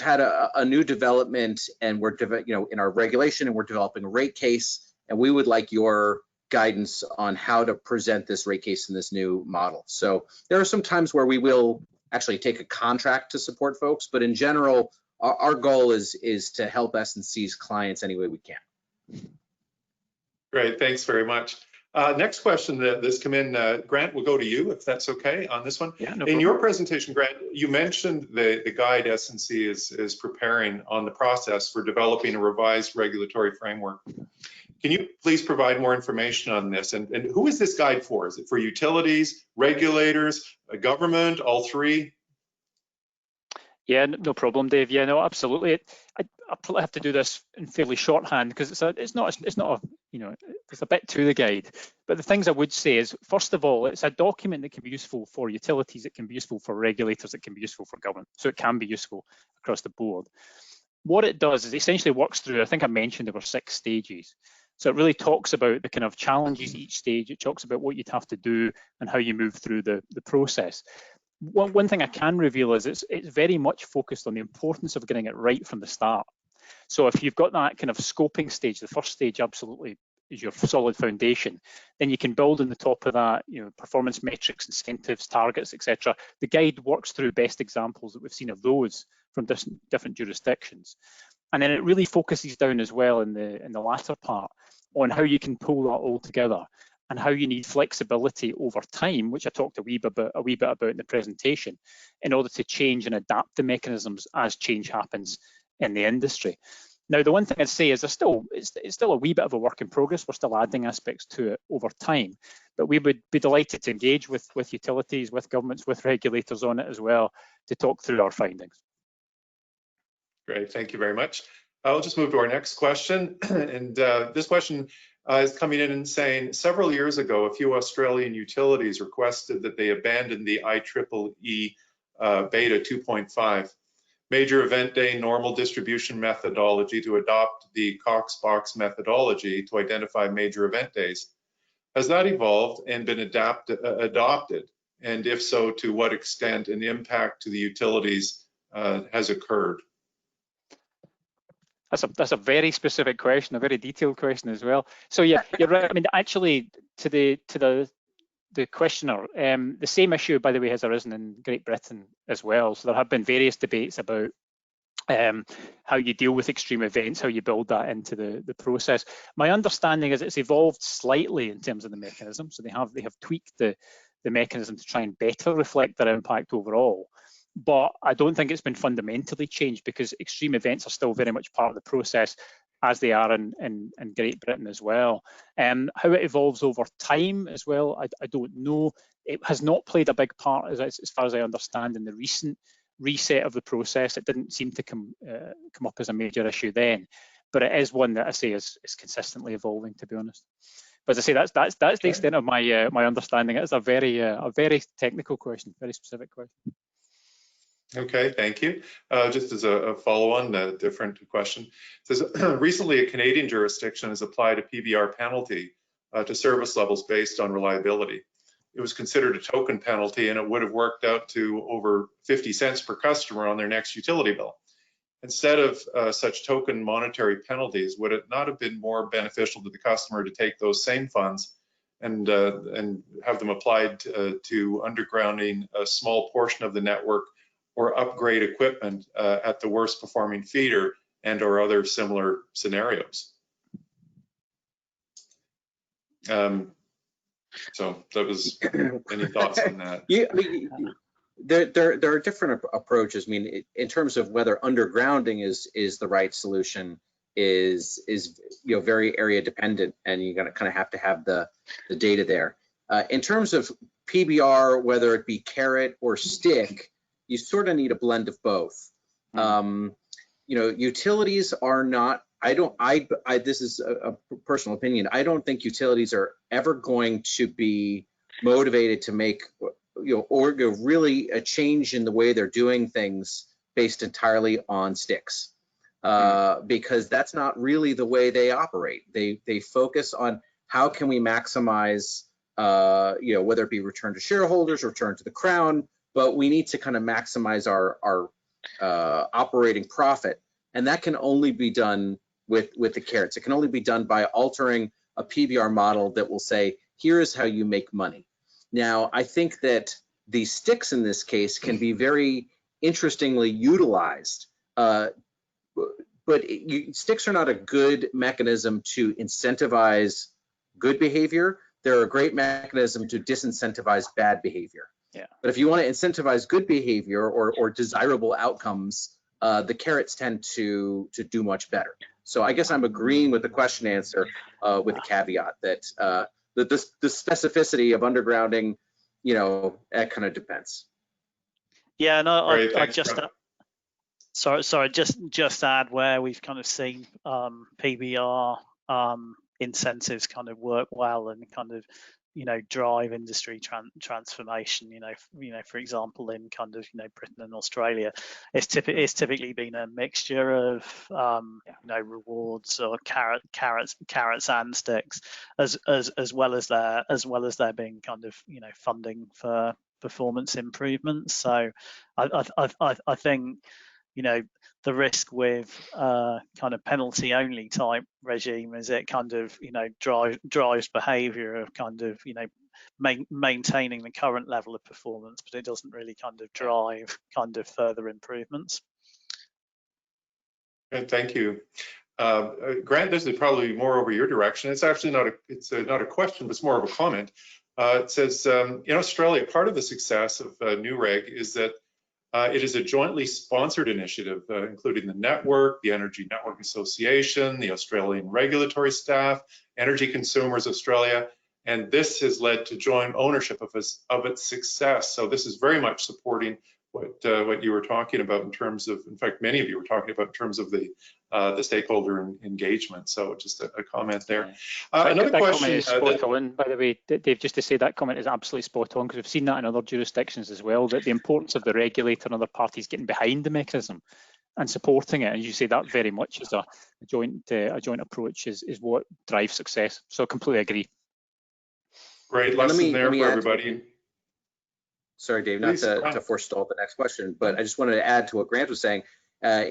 Speaker 3: had a new development, and we're in our regulation, and we're developing a rate case, and we would like your guidance on how to present this rate case in this new model. So there are some times where we will actually take a contract to support folks, but in general, our goal is to help S&C's clients any way we can.
Speaker 1: Great, thanks very much. Next question that's come in, Grant, we'll go to you, if that's okay, on this one.
Speaker 4: Yeah, no
Speaker 1: in
Speaker 4: problem.
Speaker 1: Your presentation, Grant, you mentioned the guide S&C is preparing on the process for developing a revised regulatory framework. Can you please provide more information on this? And who is this guide for? Is it for utilities, regulators, government, all three?
Speaker 4: Yeah, no problem, Dave. Yeah, no, absolutely. I have to do this in fairly shorthand because it's not a, you know, there's a bit to the guide. But the things I would say is, first of all, it's a document that can be useful for utilities, it can be useful for regulators, it can be useful for government. So it can be useful across the board. What it does is it essentially works through, I think I mentioned there were 6 stages. So it really talks about the kind of challenges at each stage. It talks about what you'd have to do and how you move through the process. One thing I can reveal is it's very much focused on the importance of getting it right from the start. So if you've got that kind of scoping stage, the first stage absolutely is your solid foundation, then you can build on the top of that, you know, performance metrics, incentives, targets, etc. The guide works through best examples that we've seen of those from different jurisdictions. And then it really focuses down as well in the latter part on how you can pull that all together and how you need flexibility over time, which I talked a wee bit about in the presentation, in order to change and adapt the mechanisms as change happens in the industry. Now, the one thing I'd say is it's still a wee bit of a work in progress. We're still adding aspects to it over time, but we would be delighted to engage with utilities, with governments, with regulators on it as well to talk through our findings.
Speaker 1: Great, thank you very much. I'll just move to our next question. And this question is coming in and saying, several years ago, a few Australian utilities requested that they abandon the IEEE Beta 2.5 major event day normal distribution methodology to adopt the Cox box methodology to identify major event days. Has that evolved and been adopted? And if so, to what extent and impact to the utilities has occurred?
Speaker 4: That's a very specific question, a very detailed question as well. So yeah, you're right. I mean, actually, to the questioner, the same issue, by the way, has arisen in Great Britain as well. So there have been various debates about how you deal with extreme events, how you build that into the process. My understanding is it's evolved slightly in terms of the mechanism. So they have tweaked the mechanism to try and better reflect their impact overall. But I don't think it's been fundamentally changed, because extreme events are still very much part of the process, as they are in Great Britain as well. How it evolves over time as well, I don't know. It has not played a big part, as far as I understand, in the recent reset of the process. It didn't seem to come up as a major issue then, but it is one that I say is consistently evolving, to be honest. But as I say, that's the extent of my my understanding. It's a very technical question, very specific question.
Speaker 1: Okay, thank you. Just as a follow-on, a different question. It says, recently a Canadian jurisdiction has applied a PBR penalty to service levels based on reliability. It was considered a token penalty, and it would have worked out to over 50 cents per customer on their next utility bill. Instead of such token monetary penalties, would it not have been more beneficial to the customer to take those same funds and have them applied to undergrounding a small portion of the network, or upgrade equipment at the worst performing feeder and or other similar scenarios? So that was, any thoughts on that?
Speaker 3: Yeah, I mean, there are different approaches. I mean, in terms of whether undergrounding is the right solution is very area dependent, and you're gonna kind of have to have the data there. In terms of PBR, whether it be carrot or stick, you sort of need a blend of both. Utilities are not, this is a personal opinion, I don't think utilities are ever going to be motivated to make, or really a change in the way they're doing things based entirely on sticks, because that's not really the way they operate. They focus on how can we maximize, whether it be return to shareholders, return to the Crown, but we need to kind of maximize our operating profit, and that can only be done with the carrots. It can only be done by altering a PBR model that will say, here is how you make money. Now, I think that the sticks in this case can be very interestingly utilized, but sticks are not a good mechanism to incentivize good behavior. They're a great mechanism to disincentivize bad behavior.
Speaker 4: Yeah.
Speaker 3: But if you want to incentivize good behavior or desirable outcomes, the carrots tend to do much better. So I guess I'm agreeing with the question answer with the caveat that the specificity of undergrounding, that kind of depends.
Speaker 2: Yeah, no,
Speaker 1: I
Speaker 2: just add where we've kind of seen PBR incentives kind of work well and kind of drive industry transformation. For example, in kind of Britain and Australia, it's typically been a mixture of rewards or carrots and sticks, as well as there being kind of funding for performance improvements. So I think the risk with kind of penalty only type regime is it kind of drives behavior of kind of maintaining the current level of performance, but it doesn't really kind of drive kind of further improvements.
Speaker 1: Thank you. Grant, this is probably more over your direction. It's actually not a question, but it's more of a comment. It says, in Australia, part of the success of New Reg is that it is a jointly sponsored initiative, including the network, the Energy Network Association, the Australian regulatory staff, Energy Consumers Australia, and this has led to joint ownership of its success. So this is very much supporting what you were talking about in terms of, in fact, many of you were talking about in terms of the stakeholder engagement. So just a comment there. Another
Speaker 4: that
Speaker 1: question.
Speaker 4: Comment is spot on, by the way, Dave, just to say that comment is absolutely spot on, because we've seen that in other jurisdictions as well, that the importance of the regulator and other parties getting behind the mechanism and supporting it. And you say that very much as a joint approach is what drives success. So I completely agree.
Speaker 1: Great lesson there for everybody.
Speaker 3: Sorry, Dave, not to forestall the next question, but I just wanted to add to what Grant was saying.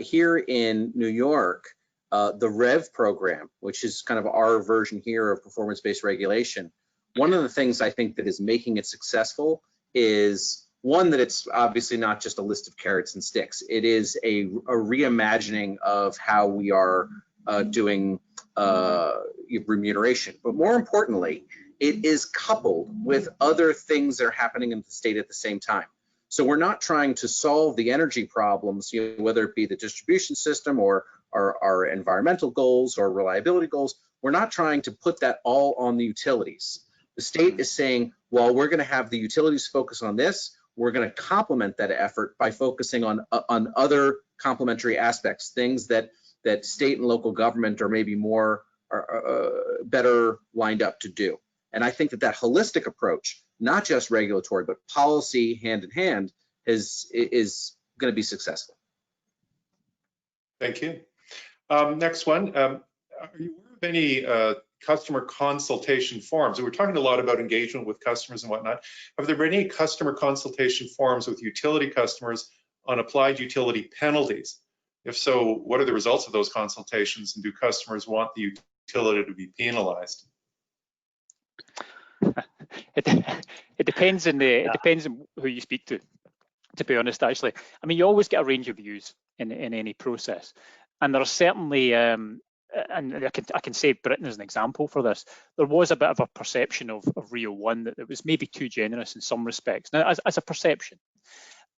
Speaker 3: Here in New York, the REV program, which is kind of our version here of performance-based regulation, one of the things I think that is making it successful is, one, that it's obviously not just a list of carrots and sticks. It is a reimagining of how we are doing remuneration. But more importantly, it is coupled with other things that are happening in the state at the same time. So we're not trying to solve the energy problems, whether it be the distribution system or our environmental goals or reliability goals. We're not trying to put that all on the utilities. The state is saying, well, we're going to have the utilities focus on this. We're going to complement that effort by focusing on other complementary aspects, things that state and local government are maybe more better lined up to do. And I think that holistic approach, not just regulatory, but policy hand in hand, is going to be successful.
Speaker 1: Thank you. Next one. Are you aware of any customer consultation forums? We're talking a lot about engagement with customers and whatnot. Have there been any customer consultation forums with utility customers on applied utility penalties? If so, what are the results of those consultations, and do customers want the utility to be penalized?
Speaker 4: It depends on who you speak to be honest, actually. I mean, you always get a range of views in any process, and there are certainly and I can say Britain as an example for this. There was a bit of a perception of RIIO 1 that it was maybe too generous in some respects. Now, as a perception,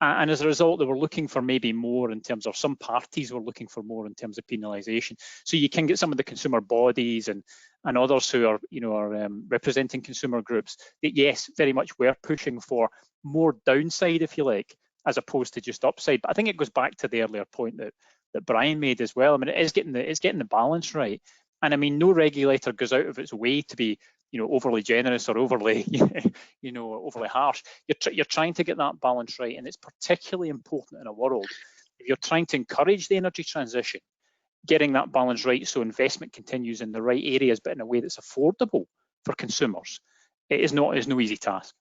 Speaker 4: and as a result, they were looking for maybe more in terms of, some parties were looking for more in terms of penalisation. So you can get some of the consumer bodies and others who are representing consumer groups that, yes, very much were pushing for more downside, if you like, as opposed to just upside. But I think it goes back to the earlier point that Brian made as well. I mean, it's getting the balance right. And I mean, no regulator goes out of its way to be overly generous or overly overly harsh. You're trying to get that balance right, and it's particularly important in a world if you're trying to encourage the energy transition, getting that balance right so investment continues in the right areas, but in a way that's affordable for consumers. It is no easy task.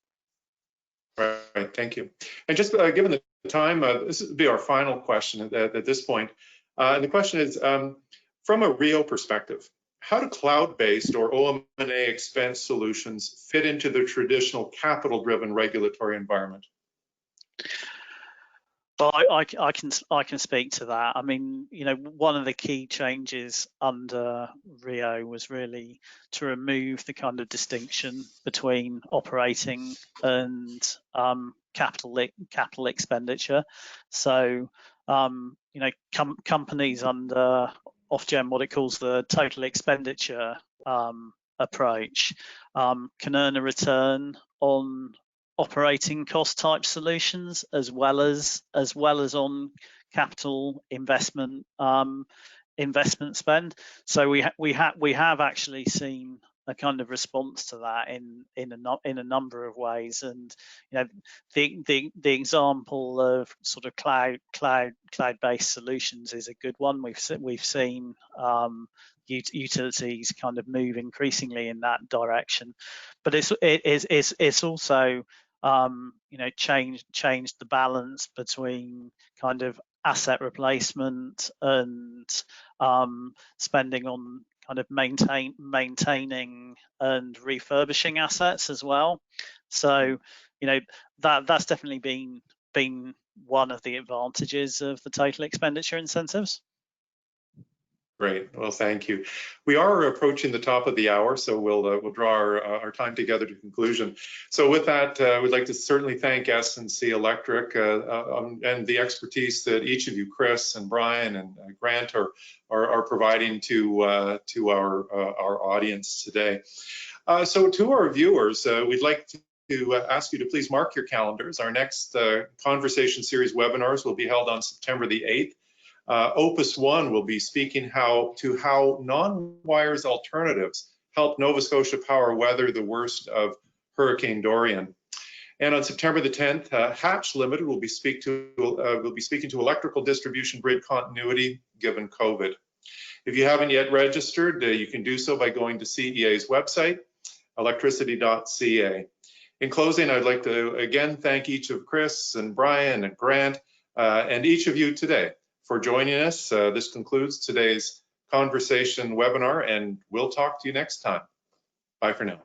Speaker 1: Right, thank you. And just given the time, this would be our final question at this point. And the question is, from a RIIO perspective, how do cloud-based or OM&A expense solutions fit into the traditional capital-driven regulatory environment?
Speaker 2: Well, I can speak to that. I mean, one of the key changes under RIIO was really to remove the kind of distinction between operating and capital expenditure. So, companies under Ofgem, what it calls the total expenditure approach, can earn a return on operating cost type solutions as well as on capital investment spend. So we have actually seen a kind of response to that in a number of ways. And the example of sort of cloud-based solutions is a good one. We've seen utilities kind of move increasingly in that direction, but it's also changed the balance between kind of asset replacement and spending on kind of maintaining and refurbishing assets as well. So that's definitely been one of the advantages of the total expenditure incentives.
Speaker 1: Great. Well, thank you. We are approaching the top of the hour, so we'll draw our time together to conclusion. So with that, we'd like to certainly thank S&C Electric and the expertise that each of you, Chris and Brian and Grant, are providing to our audience today. So to our viewers, we'd like to ask you to please mark your calendars. Our next conversation series webinars will be held on September the 8th. Opus 1 will be speaking how non-wires alternatives help Nova Scotia Power weather the worst of Hurricane Dorian. And on September the 10th, Hatch Limited will be speaking to electrical distribution grid continuity given COVID. If you haven't yet registered, you can do so by going to CEA's website, electricity.ca. In closing, I'd like to again thank each of Chris and Brian and Grant and each of you today for joining us. This concludes today's conversation webinar, and we'll talk to you next time. Bye for now.